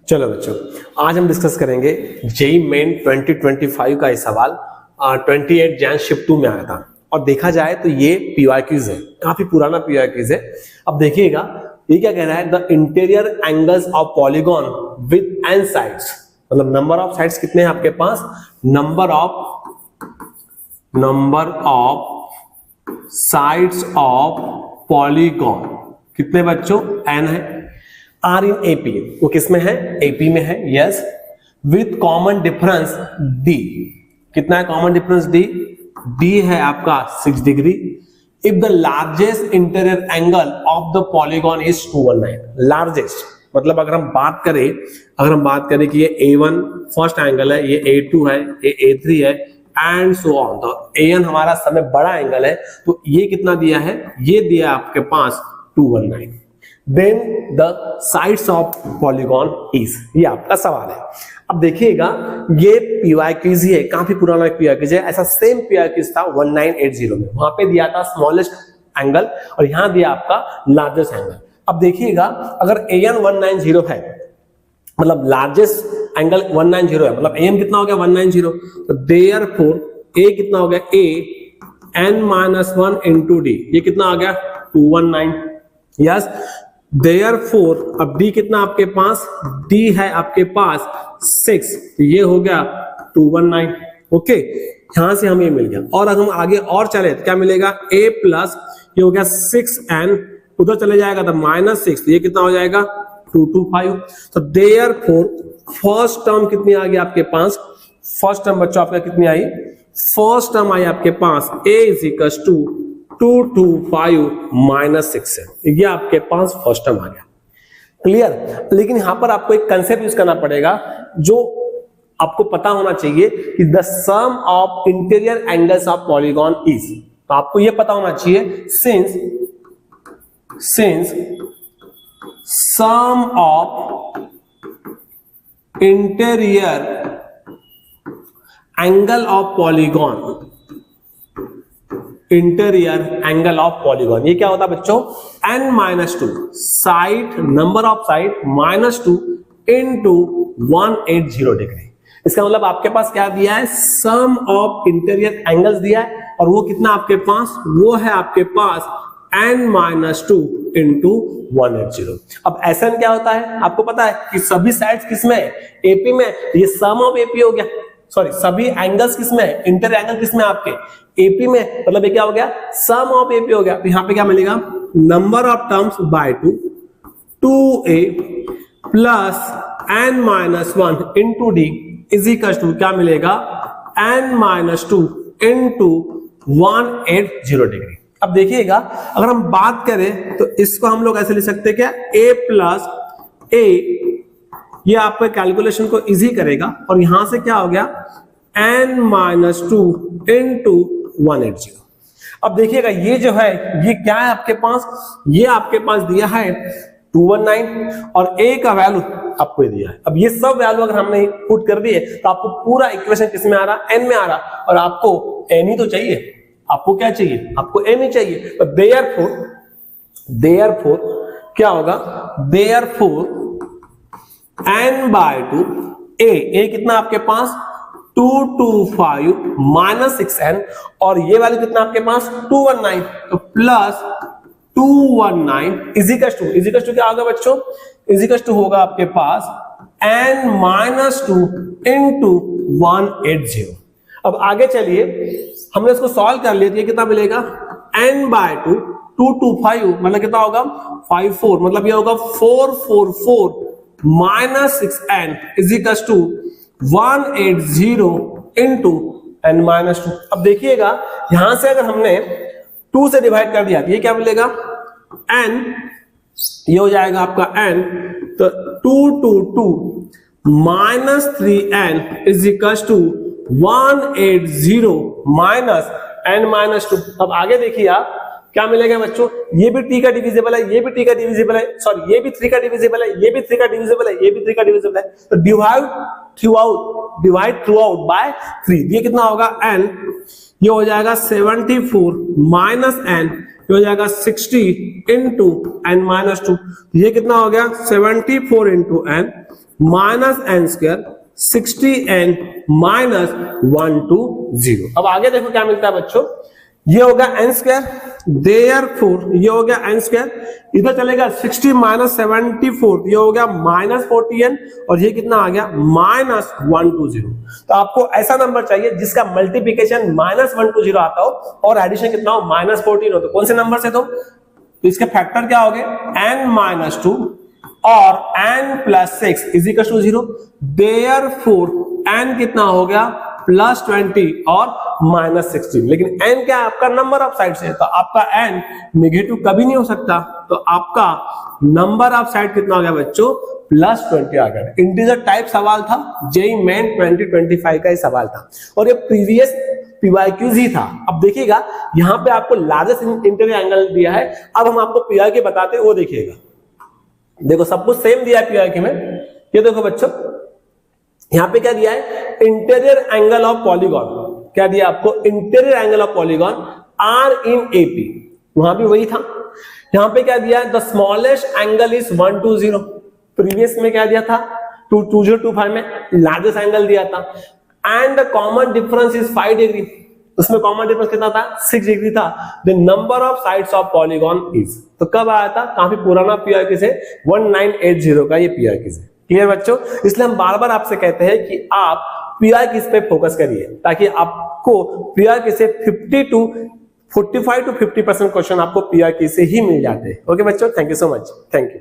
चलो बच्चों, आज हम डिस्कस करेंगे जेईई मेन 2025 का ये सवाल 28 जैन शिफ्ट 2 में आया था। और देखा जाए तो ये पीवाईक्यूज है, काफी पुराना पीवाईक्यूज है। अब देखिएगा ये क्या कह रहा है, the interior angles of polygon with n sides, मतलब नंबर ऑफ साइड्स कितने हैं आपके पास, number of sides of polygon कितने बच्चों, एन है, आर इन एपी, वो किसमें है, एपी में है, yes, with common difference D, कितना है कॉमन डिफरेंस डी, डी है आपका 6 degree. If the largest interior angle of the polygon is 219, largest मतलब अगर हम बात करें कि ये A1 फर्स्ट एंगल है, ये A2 है, ये A3 है एंड सो ऑन, तो AN हमारा सबसे बड़ा एंगल है, तो ये कितना दिया है, ये दिया आपके पास 219, then the sides of polygon is, ये आपका सवाल है। अब देखिएगा ये पीवाईक्यूज ही है, काफी पुराना पीवाईक्यूज है। ऐसा सेम पीवाईक्यूज था 1980 में, वहां पे दिया था स्मॉलेस्ट एंगल और यहां दिया आपका लार्जेस्ट एंगल। अब देखिएगा अगर AN 190 है, मतलब लार्जेस्ट एंगल 190 है, मतलब AM कितना हो गया 190, तो देयरफॉर A कितना हो गया, A n-1 into D, ये कितना आ गया 219, यस। देयरफॉर अब D कितना आपके पास, D है आपके पास 6, तो ये हो गया 219, ओके, यहां से हमें मिल गया। और अगर हम आगे और चले तो क्या मिलेगा, A प्लस ये हो गया 6n, उधर चले जाएगा तो -6, तो ये कितना हो जाएगा 225। तो देयरफॉर फर्स्ट टर्म कितनी आ गई आपके पास, फर्स्ट टर्म बच्चों आपका कितनी आई, फर्स्ट टर्म आई आपके पास A = 225 - 6 है, ये आपके पास फर्स्ट टर्म आ गया, क्लियर। लेकिन यहां पर आपको एक कंसेप्ट यूज करना पड़ेगा जो आपको पता होना चाहिए कि the sum of interior angles of polygon is, तो आपको यह पता होना चाहिए since sum of interior angle of polygon, interior angle of polygon, ये क्या होता है बच्चों, n-2 side, number of side -2 into 180 degree. इसका मतलब आपके पास क्या दिया है, सम ऑफ इंटीरियर एंगल्स दिया है, और वो कितना आपके पास, वो है आपके पास n-2 into 180। अब SN क्या होता है आपको पता है कि सभी साइड्स किसमें है, AP में, ये सम ऑफ AP हो गया, सॉरी सभी एंगल्स किसमें है, इंटीरियर एंगल किसमें आपके AP में, मतलब ये क्या हो गया, सम ऑफ AP हो गया। तो यहां पे क्या मिलेगा, number of terms by 2a plus n-1 into D is equal to क्या मिलेगा, n-2 into 180 डिग्री। अब देखिएगा अगर हम बात करें तो इसको हम लोग ऐसे लिख सकते हैं क्या, A प्लस A, ये आपके कैलकुलेशन को इजी करेगा, और यहां से क्या हो गया n-2 into 180। अब देखिएगा ये जो है ये क्या है आपके पास, ये आपके पास दिया है 219 और A का वैल्यू आपको दिया है। अब ये सब वैल्यू अगर हमने पुट कर दिए तो आपको पूरा इक्वेशन किस में आ रहा, n में आ रहा, और आपको n ही तो चाहिए, आपको क्या चाहिए, आपको n ही चाहिए। तो देयरफॉर क्या होगा, देयरफॉर n/2 A कितना आपके पास 225 - 6n, और ये वैल्यू कितना आपके पास 219, तो प्लस 219 इजिकल टू क्या होगा बच्चों, इजिकल टू होगा आपके पास n-2 into 180। अब आगे चलिए, हमने इसको सॉल्व कर लिया, ये कितना मिलेगा, n/2 225 मतलब कितना होगा 54, मतलब ये होगा 444 - 6n is equal to 180 into n-2। अब देखिएगा यहां से अगर हमने 2 से डिवाइड कर दिया, ये क्या मिलेगा, n, ये हो जाएगा आपका n, तो 222 - 3n is equal to 180 minus n-2। अब आगे देखिए आप क्या मिलेगा बच्चों, ये भी t का डिविजिबल है, ये भी t का डिविजिबल है, सॉरी ये भी 3 का डिविजिबल है, ये भी 3 का डिविजिबल है, ये भी 3 का डिविजिबल है, तो डिवाइड थ्रू आउट बाय 3, ये कितना होगा n, ये हो जाएगा 74 माइनस n, ये हो जाएगा 60 इंटू n-2, ये कितना हो गया 74 into n, minus n square 60n minus 1 to 0। अब आगे देखो क्या मिलता है बच्चों, ये हो गया एन स्क्वायर, देयरफॉर ये हो गया एन स्क्वायर, इधर चलेगा 60 माइनस 74, ये हो गया माइनस 40n, और ये कितना आ गया माइनस 1 to 0। तो आपको ऐसा नंबर चाहिए जिसका मल्टीप्लीकेशन माइनस 1 to 0 आता हो और एडिशन कितना हो माइनस 14 हो। तो कौन से नंबर से? तो इसके फैक्टर क्या हो गए, n माइनस 2 और n प्लस 6 is equal to 0। Therefore n कितना हो गया प्लस 20 और माइनस 16। लेकिन n क्या है आपका नंबर ऑफ साइड से, तो आपका n नेगेटिव कभी नहीं हो सकता, तो आपका नंबर ऑफ साइड कितना हो गया बच्चों प्लस 20 आ गया। इंटीजर टाइप सवाल था, जेई मेन 2025 का ही सवाल था और ये प्रीवियस पीवाईक्यूज ही था। अब देखिएगा यहां पे आपको लार्जेस्ट इंटीरियर एंगल दिया है, अब हम आपको पीवाईक्यू बताते हैं वो देखिएगा। देखो सब कुछ सेम दिया है पीवाईक्यू में, ये देखो बच्चों यहां पे क्या दिया है, इंटीरियर एंगल ऑफ पॉलीगॉन, क्या दिया आपको, interior angle of polygon are in AP, वहां भी वही था। यहां पे क्या दिया है, the smallest angle is 120, previous में क्या दिया था 2025 में लार्जेस्ट एंगल दिया था, and the common difference is 5 degree, उसमें कॉमन डिफरेंस कितना था 6 डिग्री था। The number of sides of polygon is, तो कब आया था, काफी पुराना पीआईक्यू से 1980 का ये पीआईक्यू है। क्लियर बच्चों, इसलिए हम बार बार आपसे कहते हैं कि आप पीआईक्यू पे फोकस करिए ताकि आपको पीआईक्यू से 45 to 50% क्वेश्चन आपको पीआईक्यू से ही मिल जाते हैं। ओके बच्चों, thank you so much, thank you.